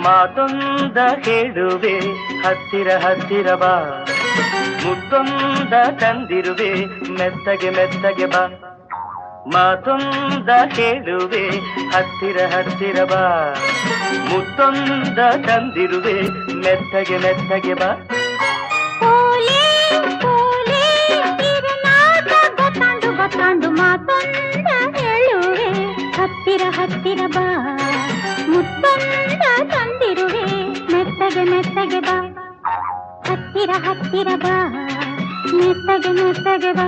ಮಾತೊಂದ ಹೇಳುವೆ ಹತ್ತಿರ ಹತ್ತಿರ ಬಾ, ಮುತ್ತೊಂದ ತಂದಿರುವೆ ಮೆತ್ತಗೆ ಮೆತ್ತಗೆ ಬಾ. ಮಾತೊಂದ ಹೇಳುವೆ ಹತ್ತಿರ ಹತ್ತಿರ ಬಾ, ಮುತ್ತೊಂದ ತಂದಿರುವೆ ಮೆತ್ತಗೆ ಮೆತ್ತಗೆ ಬಾ. ಮಾತೊಂದ ಹೇಳುವೆ ಹತ್ತಿರ ಹತ್ತಿರ ಬಾ, ಮುತ್ತೊಂದ ತಂದಿರುವೆ ಮೆತ್ತಗೆ ಮೆತ್ತಗೆ ಬಾ. ಹತ್ತಿರ ಹತ್ತಿರ ಬಾ, ಮೆತ್ತಗೆ ಮೆತ್ತಗೆ ಬಾ.